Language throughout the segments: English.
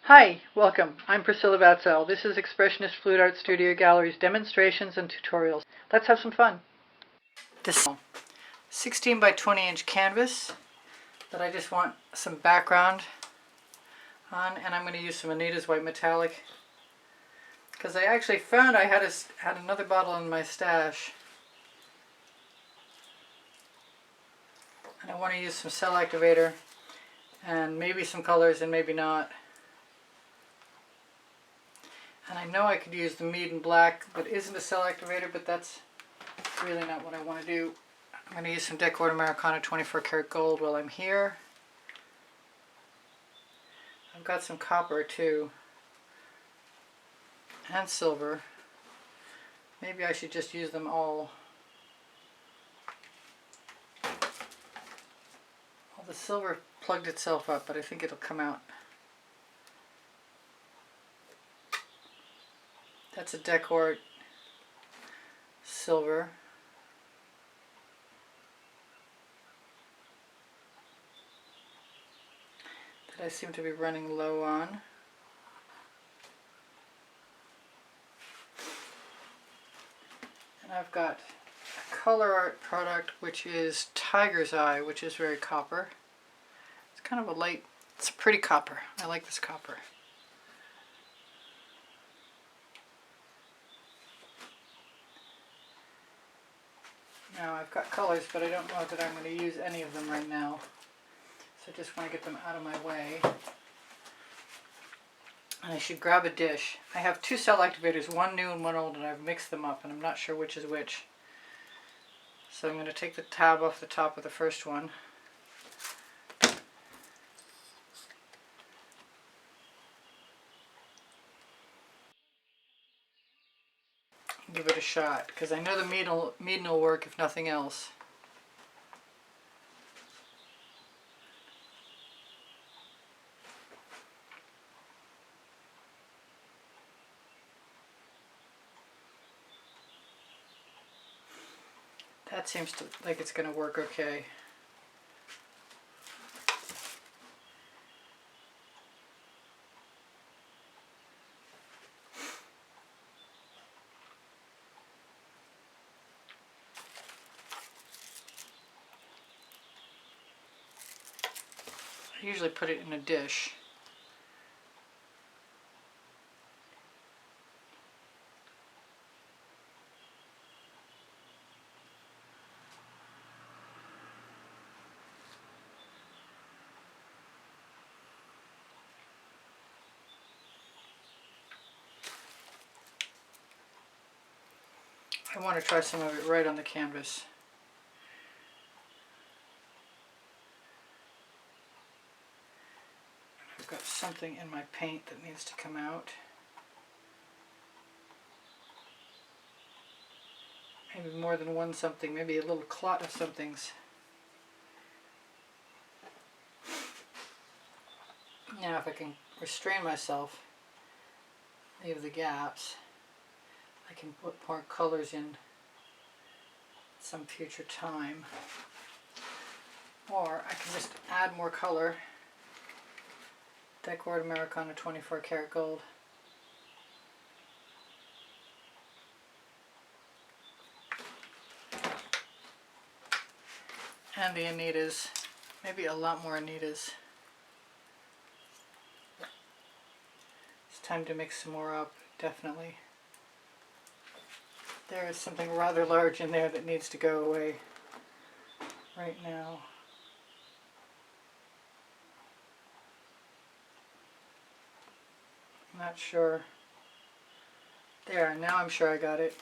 Hi, welcome. I'm Priscilla Batzell. This is Expressionist Fluid Art Studio Gallery's demonstrations and tutorials. Let's have some fun. This 16 by 20 inch canvas that I just want some background on, and I'm going to use some Anita's white metallic because I actually found I had another bottle in my stash, and I want to use some cell activator and maybe some colors and maybe not. And I know I could use the Meeden black that isn't a cell activator, but that's really not what I want to do. I'm going to use some Decoart Americana 24 karat gold while I'm here. I've got some copper too, and silver. Maybe I should just use them all. Well, the silver plugged itself up, but I think it'll come out. That's a Decoart silver. That I seem to be running low on. And I've got a Colourarte product which is Tiger's Eye, which is very copper. It's kind of a light, it's a pretty copper. I like this copper. Now I've got colors, but I don't know that I'm going to use any of them right now. So I just want to get them out of my way. And I should grab a dish. I have two cell activators, one new and one old, and I've mixed them up and I'm not sure which is which. So I'm going to take the tab off the top of the first one. Give it a shot, because I know the Meeden will work if nothing else. That seems like it's going to work okay. I usually put it in a dish. I want to try some of it right on the canvas. I've got something in my paint that needs to come out. Maybe more than one something, maybe a little clot of somethings. Now if I can restrain myself, leave the gaps, I can put more colors in some future time. Or I can just add more color. Decoart Americana 24 karat gold. And the Anitas. Maybe a lot more Anitas. It's time to mix some more up, definitely. There is something rather large in there that needs to go away right now. I'm not sure. There, now I'm sure I got it.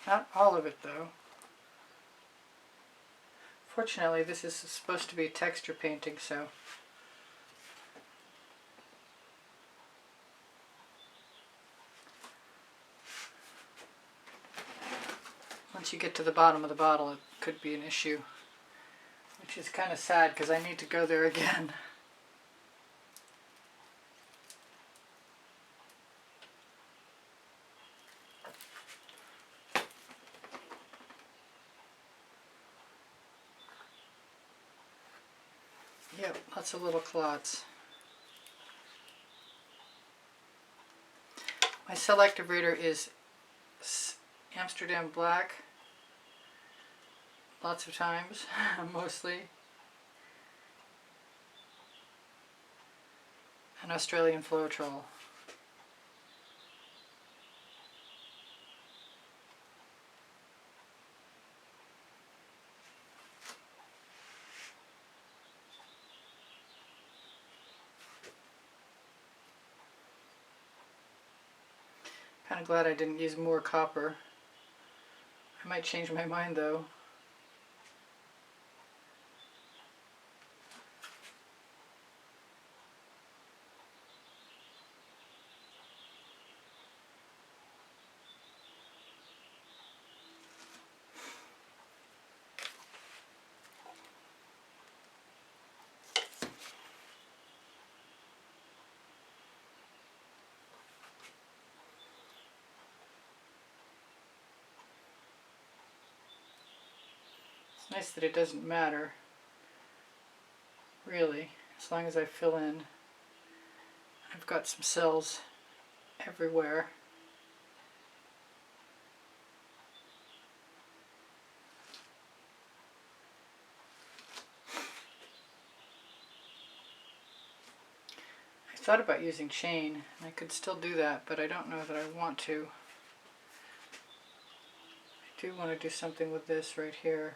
Not all of it though. Fortunately, this is supposed to be texture painting, so once you get to the bottom of the bottle, it could be an issue which is kind of sad because I need to go there again. Yep, lots of little clots. My cell activator is Amsterdam black, lots of times, mostly, and Australian Floetrol. Kind of glad I didn't use more copper. I might change my mind though. It's nice that it doesn't matter, really, as long as I fill in. I've got some cells everywhere. I thought about using chain, and I could still do that, but I don't know that I want to. I do want to do something with this right here.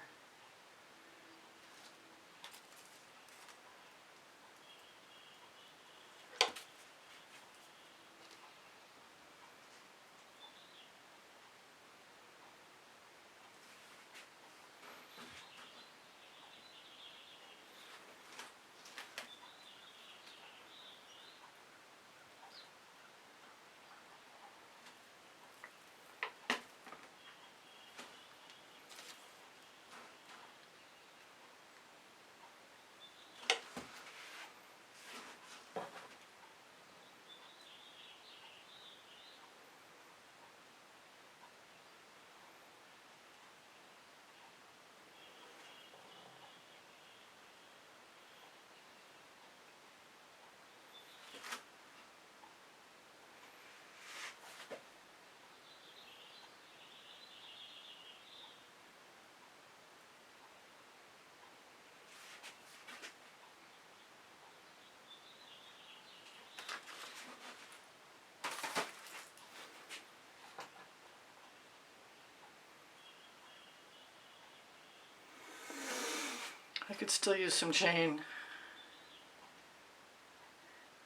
I could still use some chain.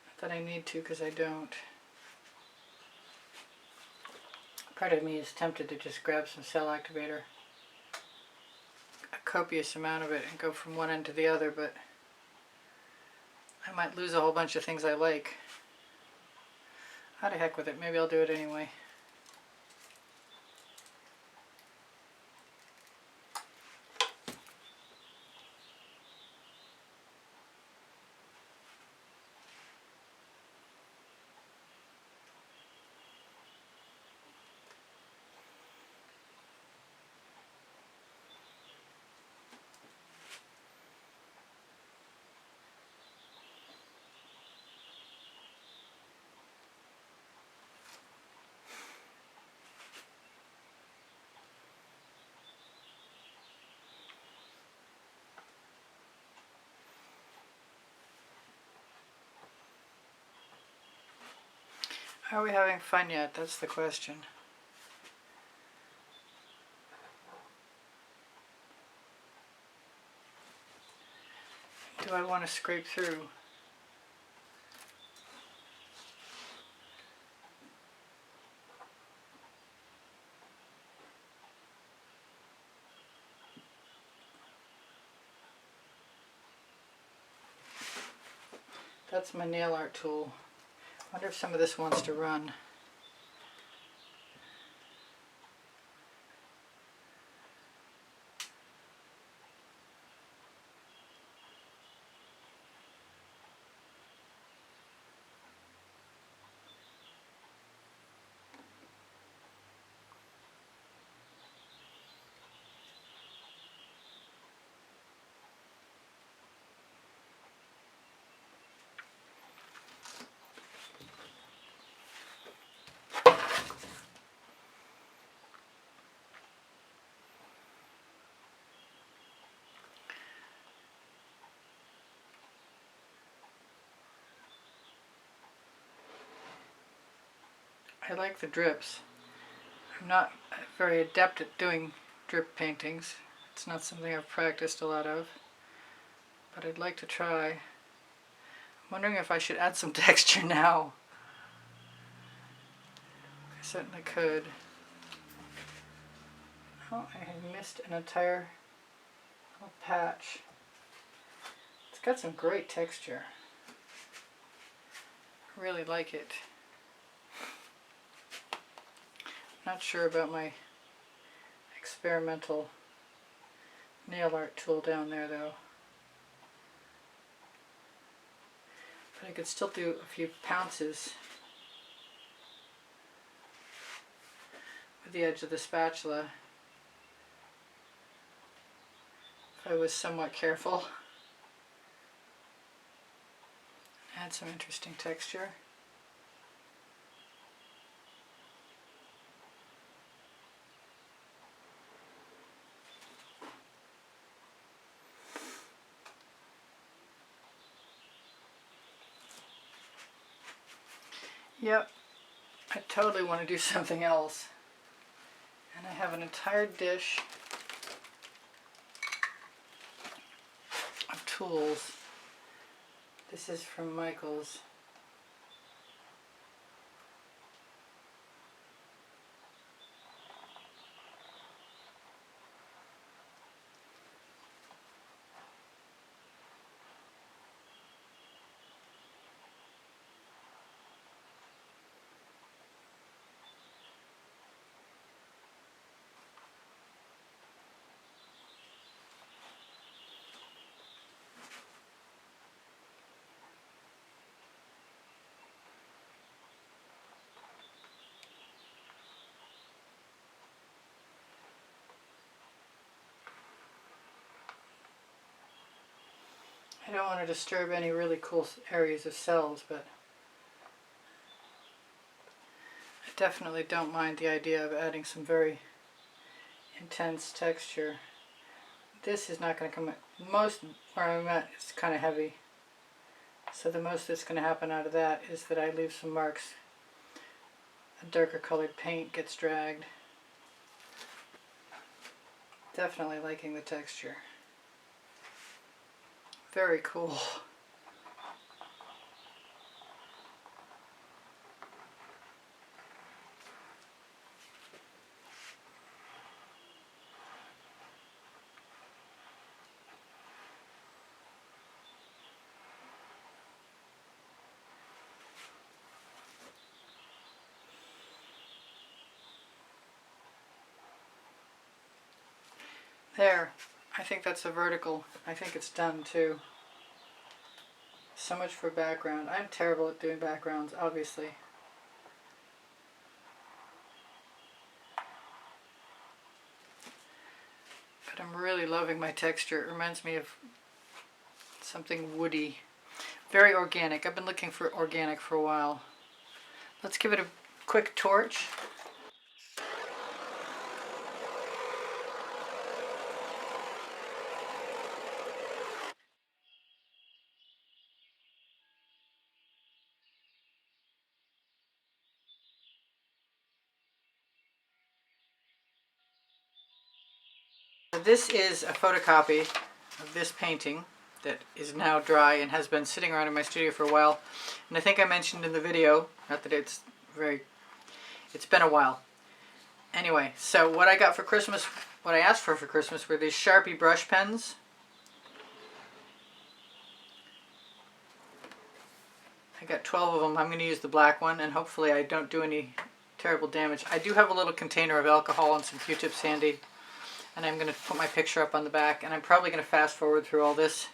Not that I need to, because I don't. Part of me is tempted to just grab some cell activator, a copious amount of it, and go from one end to the other, but I might lose a whole bunch of things I like. How the heck with it, maybe I'll do it anyway. Are we having fun yet? That's the question. Do I want to scrape through? That's my nail art tool. I wonder if some of this wants to run. I like the drips. I'm not very adept at doing drip paintings. It's not something I've practiced a lot of, but I'd like to try. I'm wondering if I should add some texture now. I certainly could. Oh, I had missed an entire little patch. It's got some great texture. I really like it. Not sure about my experimental nail art tool down there though. But I could still do a few pounces with the edge of the spatula if I was somewhat careful. Add some interesting texture. Yep, I totally want to do something else. And I have an entire dish of tools. This is from Michaels. I don't want to disturb any really cool areas of cells, but I definitely don't mind the idea of adding some very intense texture. This is not going to come at most where I'm at. It's kind of heavy, so the most that's going to happen out of that is that I leave some marks. A darker colored paint gets dragged. Definitely liking the texture. Very cool. There, I think that's a vertical. I think it's done too. So much for background. I'm terrible at doing backgrounds, obviously. But I'm really loving my texture. It reminds me of something woody. Very organic. I've been looking for organic for a while. Let's give it a quick torch. This is a photocopy of this painting that is now dry and has been sitting around in my studio for a while. And I think I mentioned in the video, not that it's been a while. Anyway, so what I got for Christmas, what I asked for Christmas were these Sharpie brush pens. I got 12 of them. I'm going to use the black one and hopefully I don't do any terrible damage. I do have a little container of alcohol and some Q-tips handy. And I'm going to put my picture up on the back, and I'm probably going to fast forward through all this.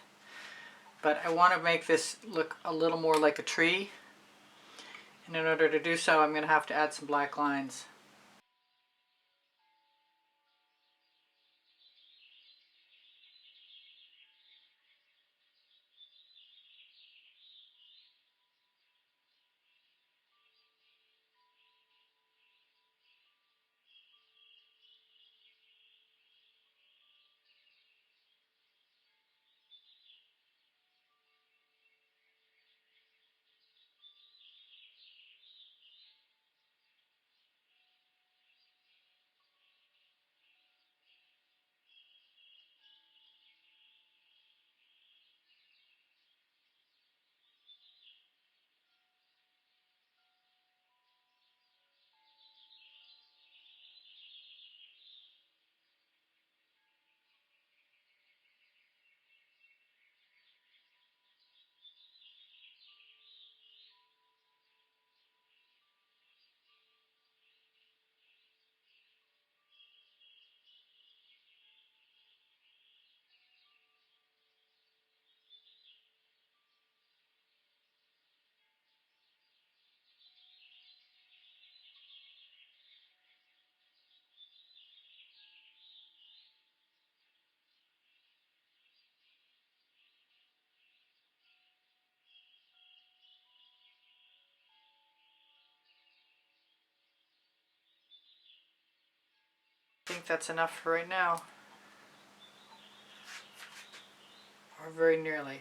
But I want to make this look a little more like a tree. And in order to do so, I'm going to have to add some black lines. I think that's enough for right now. Or very nearly.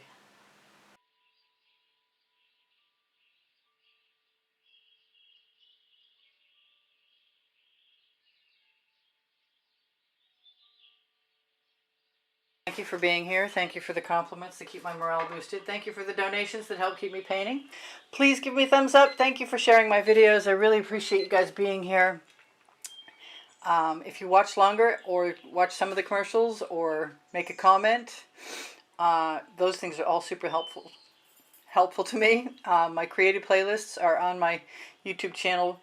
Thank you for being here. Thank you for the compliments that keep my morale boosted. Thank you for the donations that help keep me painting. Please give me a thumbs up. Thank you for sharing my videos. I really appreciate you guys being here. If you watch longer or watch some of the commercials or make a comment, those things are all super helpful to me. My creative playlists are on my YouTube channel.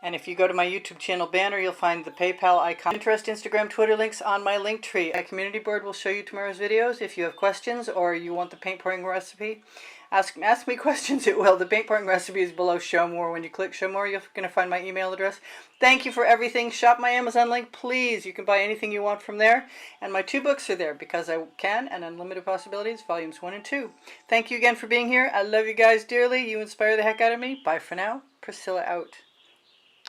And if you go to my YouTube channel banner, you'll find the PayPal icon. Pinterest, Instagram, Twitter links on my link tree. My community board will show you tomorrow's videos. If you have questions or you want the paint pouring recipe, ask me questions, it will. The paint pouring recipe is below Show More. When you click Show More, you're going to find my email address. Thank you for everything. Shop my Amazon link, please. You can buy anything you want from there. And my 2 books are there, Because I Can and Unlimited Possibilities, Volumes 1 and 2. Thank you again for being here. I love you guys dearly. You inspire the heck out of me. Bye for now. Priscilla out.